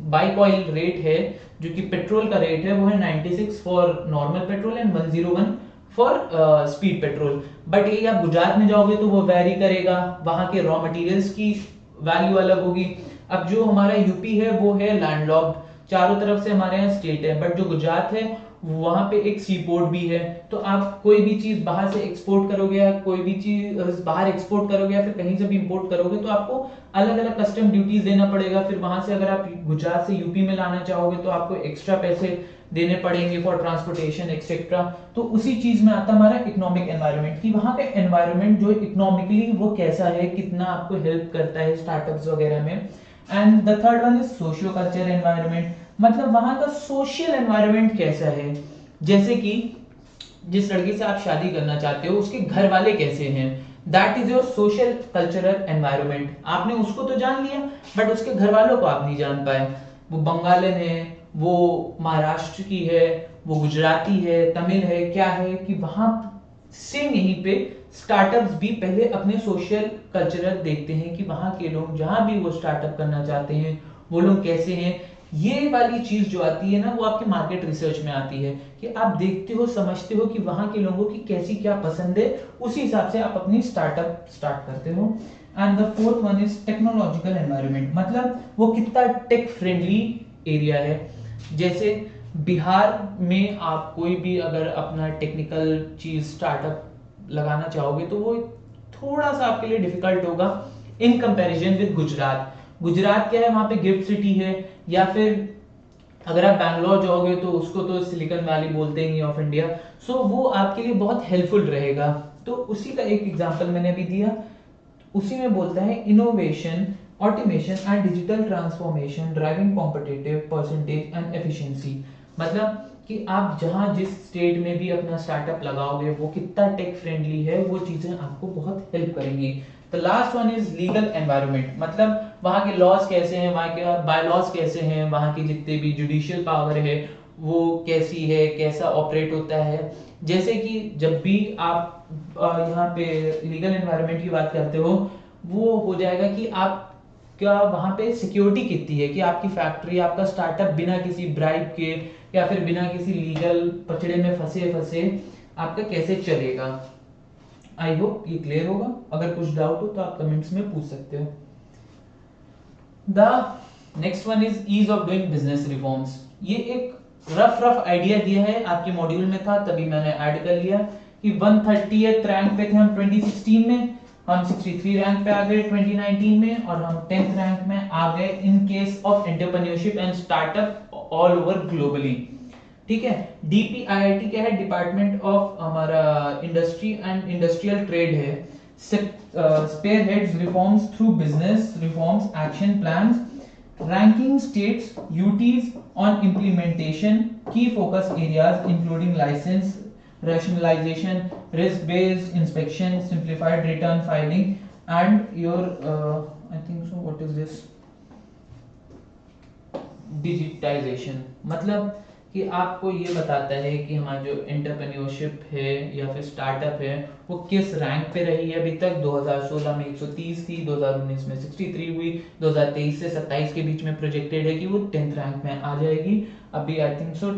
बाइक ऑयल रेट है, जो कि पेट्रोल का रेट है, वो है 96 for normal petrol and 101 for speed petrol. But ये आप गुजरात में जाओगे तो वो वेरी करेगा, वहां के रॉ मटेरियल्स की वैल्यू अलग होगी। अब जो हमारा यूपी है वो है लैंडलॉक्ड, चारों तरफ से हमारे यहाँ स्टेट है, बट जो गुजरात है वहां पे एक सी पोर्ट भी है। तो आप कोई भी चीज बाहर से एक्सपोर्ट करोगे या कोई भी चीज बाहर एक्सपोर्ट करोगे या फिर कहीं से भी इंपोर्ट करोगे तो आपको अलग अलग कस्टम ड्यूटीज देना पड़ेगा। फिर वहां से अगर आप गुजरात से यूपी में लाना चाहोगे तो आपको एक्स्ट्रा पैसे देने पड़ेंगे फॉर ट्रांसपोर्टेशन एक्सेट्रा। तो उसी चीज में आता हमारा इकोनॉमिक एनवायरनमेंट कि वहां पे एनवायरनमेंट जो इकोनॉमिकली वो कैसा है, कितना आपको हेल्प करता है स्टार्टअप्स वगैरह में। And the third one is socio culture environment, मतलब वहां का सोशल एनवायरनमेंट कैसा है। जैसे कि जिस लड़की से आप शादी करना चाहते हो उसके घर वाले कैसे हैं, that is your social cultural environment. आपने उसको तो जान लिया बट उसके घर वालों को आप नहीं जान पाए। वो बंगालन है, वो महाराष्ट्र की है, वो गुजराती है, तमिल है, क्या है कि वहां सेम यहीं पे स्टार्टअप्स भी पहले अपने सोशल कल्चरल देखते हैं कि वहां के लोग जहां भी वो स्टार्टअप करना चाहते हैं वो लोग कैसे हैं। ये वाली चीज जो आती है ना वो आपके मार्केट रिसर्च में आती है कि आप देखते हो समझते हो कि वहां के लोगों की कैसी क्या पसंद है, उसी हिसाब से आप अपनी स्टार्टअप स्टार्ट करते हो। And the fourth one is technological environment, मतलब वो कितना टेक फ्रेंडली एरिया है। जैसे बिहार में आप कोई भी अगर अपना टेक्निकल चीज स्टार्टअप लगाना चाहोगे तो वो थोड़ा सा आपके लिए डिफिकल्ट होगा in comparison with Gujarat. Gujarat क्या है, वहां पे गिफ्ट सिटी है, या फिर अगर आप बैंगलोर जाओगे तो उसको तो सिलिकॉन वैली बोलते हैं ऑफ इंडिया। सो वो आपके लिए बहुत हेल्पफुल रहेगा। तो उसी का एक एग्जांपल मैंने अभी दिया, उसी में बोलता है innovation, automation and digital transformation driving competitive percentage and efficiency. मतलब कि आप जहां जिस स्टेट में भी अपना स्टार्टअप लगाओगे वो कितना टेक फ्रेंडली है, वो चीजें आपको बहुत हेल्प करेंगी। The last one is legal environment, मतलब वहां के लॉज कैसे हैं, वहां के बायलॉज कैसे हैं, वहां की जितने भी जुडिशियल पावर है वो कैसी है, कैसा ऑपरेट होता है। जैसे कि जब भी आप यहाँ पे लीगल एनवायरनमेंट की बात करते हो वो हो जाएगा कि आप क्या वहां पे सिक्योरिटी कितनी है कि आपकी फैक्ट्री, आपका स्टार्टअप बिना किसी ब्राइब के या फिर बिना किसी लीगल पचड़े में फंसे फंसे आपका कैसे चलेगा। आई होप ये क्लियर होगा। अगर कुछ डाउट हो तो आप कमेंट्स में पूछ सकते हो। The next one is ease of doing business reforms. ये एक रफ आइडिया दिया है, आपके मॉड्यूल में था तभी मैंने ऐड कर लिया कि 130th रैंक पे थे हम 2016 में, हम 63 रैंक पे आ गए 2019 में, और हम 10th रैंक में आ गए in case of entrepreneurship and startup all over globally. ठीक है, डीपीआईआईटी क्या है, डिपार्टमेंट ऑफ हमारा इंडस्ट्री एंड इंडस्ट्रियल ट्रेड है। spearheads reforms through business reforms action plans, ranking states UTs on implementation, key focus areas including license rationalization, risk based inspection, simplified return filing and your I think so what is this digitization। मतलब कि आपको ये बताता है कि हमारा जो entrepreneurship है या फिर स्टार्टअप है वो किस रैंक पे रही है अभी तक। 2016 में 130 थी, 2019 में 63 हुई, 2023 से 27 के बीच में प्रोजेक्टेड है कि वो 10th रैंक में आ जाएगी। अभी I think so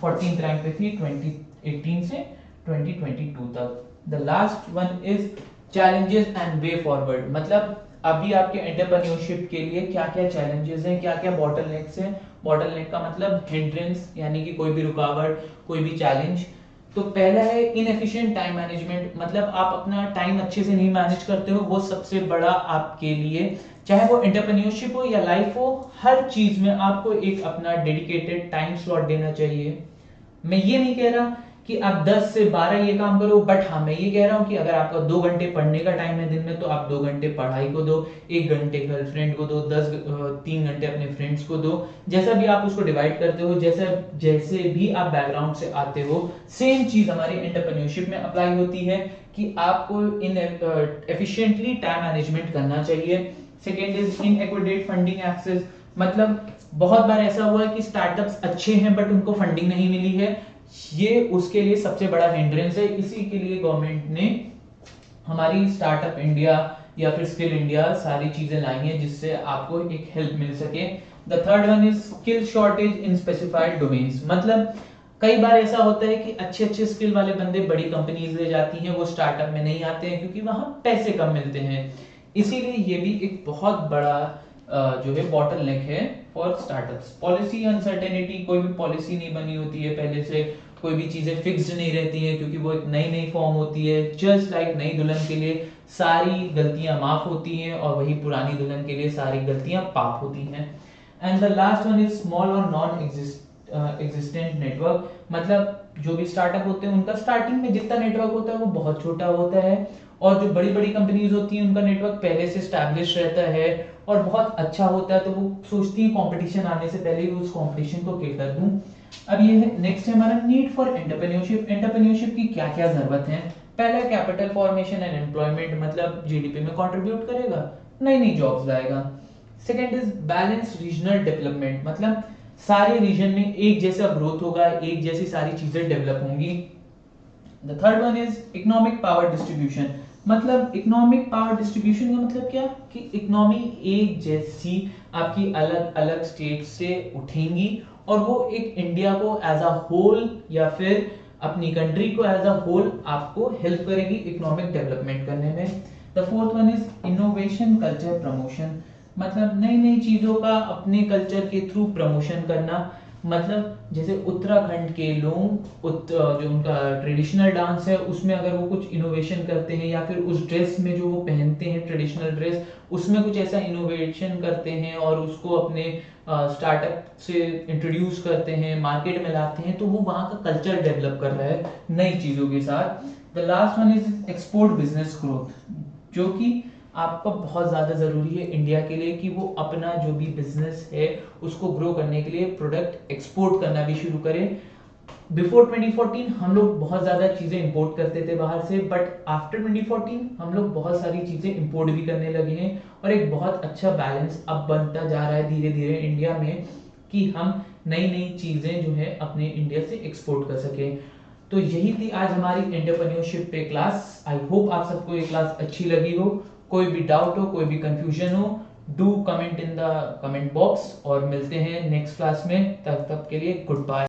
14th rank पे थी 2018 से 2022 तक। The last one is challenges and way forward, मतलब अभी आपके एंटरप्रेन्योरशिप के लिए क्या क्या चैलेंजेस हैं, क्या क्या बॉटलनेक्स हैं। बॉटलनेक का मतलब हिंड्रेंस, यानी कि कोई भी रुकावट, कोई भी चैलेंज। तो पहला है इनएफिशिएंट टाइम मैनेजमेंट, मतलब आप अपना टाइम अच्छे से नहीं मैनेज करते हो, वो सबसे बड़ा आपके लिए, चाहे वो एंटरप्रेन्योरशिप हो या लाइफ हो, हर चीज में आपको एक अपना डेडिकेटेड टाइम स्लॉट देना चाहिए। मैं ये नहीं कह रहा कि आप 10 से 12 ये काम करो, बट हाँ मैं ये कह रहा हूँ कि अगर आपका 2 घंटे पढ़ने का टाइम है दिन में तो आप 2 घंटे पढ़ाई को दो, 1 घंटे गर्लफ्रेंड को दो, 3 घंटे अपने फ्रेंड्स को दो। जैसा भी आप उसको डिवाइड करते हो, जैसे भी आप बैकग्राउंड से आते हो, सेम चीज हमारी एंटरप्रेन्योरशिप में अप्लाई होती है कि आपको इन एफिशिएंटली टाइम मैनेजमेंट करना चाहिए। सेकेंड इज इनएक्विडेट फंडिंग एक्सेस, मतलब बहुत बार ऐसा हुआ है कि स्टार्टअप्स अच्छे हैं बट उनको फंडिंग नहीं मिली है, ये उसके लिए सबसे बड़ा हिंड्रेंस है। इसी के लिए गवर्नमेंट ने हमारी स्टार्टअप इंडिया या फिर स्किल इंडिया सारी चीजें लाई हैं जिससे आपको एक हेल्प मिल सके। The third one is skill shortage in specified domains, मतलब कई बार ऐसा होता है कि अच्छे अच्छे स्किल वाले बंदे बड़ी कंपनीज ले जाती हैं, वो स्टार्टअप में नहीं आते हैं क्योंकि वहां पैसे कम मिलते हैं। इसीलिए ये भी एक बहुत बड़ा जो है बॉटलनेक है फॉर स्टार्टअप्स। पॉलिसी अनसर्टेनिटी, कोई भी पॉलिसी नहीं बनी होती है पहले से, कोई भी चीजें फिक्स्ड नहीं रहती है क्योंकि वो एक नई नई फॉर्म होती है। जस्ट लाइक नई दुल्हन के लिए सारी गलतियां माफ होती हैं और वही पुरानी दुल्हन के लिए सारी गलतियां पाप होती हैं। And the last one is small और नॉन एग्जिस्टेंट नेटवर्क। मतलब जो भी स्टार्टअप होते हैं उनका स्टार्टिंग में जितना नेटवर्क होता है वो बहुत छोटा होता है, और जो बड़ी बड़ी कंपनीज होती हैं उनका नेटवर्क पहले से स्टैब्लिश रहता है और बहुत अच्छा होता है, तो वो सोचती है कंपटीशन आने से पहले ही उस कंपटीशन को किल कर दूं। अब ये है नेक्स्ट है हमारा नीड फॉर एंटरप्रेन्योरशिप। एंटरप्रेन्योरशिप की क्या क्या जरूरत है? पहला कैपिटल फॉर्मेशन एंड एम्प्लॉयमेंट, मतलब जीडीपी में कंट्रीब्यूट करेगा, नई नई जॉब्स लाएगा। Second is balance regional development, मतलब सारे रीजन में एक जैसा ग्रोथ होगा, एक जैसी सारी चीजें डेवलप होंगी। The third one is economic power distribution, मतलब इकोनॉमिक पावर डिस्ट्रीब्यूशन का मतलब क्या कि इकोनॉमी एक जैसी आपकी अलग अलग स्टेट से उठेंगी और वो एक इंडिया को एज अ होल या फिर अपनी कंट्री को एज अ होल आपको हेल्प करेगी इकोनॉमिक डेवलपमेंट करने में। The fourth one is innovation culture promotion, मतलब नई नई चीजों का अपने कल्चर के थ्रू प्रमोशन करना। मतलब जैसे उत्तराखंड के लोग जो उनका ट्रेडिशनल डांस है उसमें अगर वो कुछ इनोवेशन करते हैं, या फिर उस ड्रेस में जो वो पहनते हैं ट्रेडिशनल ड्रेस, उसमें कुछ ऐसा इनोवेशन करते हैं और उसको अपने स्टार्टअप से इंट्रोड्यूस करते हैं, मार्केट में लाते हैं, तो वो वहाँ का कल्चर डेवलप कर रहा है नई चीजों के साथ। The last one is export business growth, जो कि आपका बहुत ज्यादा जरूरी है इंडिया के लिए कि वो अपना जो भी बिजनेस है उसको ग्रो करने के लिए प्रोडक्ट एक्सपोर्ट करना भी शुरू करें। बिफोर 2014 हम लोग बहुत ज्यादा चीजें इंपोर्ट करते थे बाहर से, बट आफ्टर 2014 हम लोग बहुत सारी चीजें इंपोर्ट भी करने लगे हैं और एक बहुत अच्छा बैलेंस अब बनता जा रहा है धीरे धीरे इंडिया में कि हम नई नई चीजें जो है अपने इंडिया से एक्सपोर्ट कर सके। तो यही थी आज हमारी एंटरप्रेन्योरशिप पे क्लास। आई होप आप सबको ये क्लास अच्छी लगी हो। कोई भी डाउट हो, कोई भी कंफ्यूजन हो, do comment in the comment box और मिलते हैं नेक्स्ट क्लास में। तब तक के लिए गुड बाय।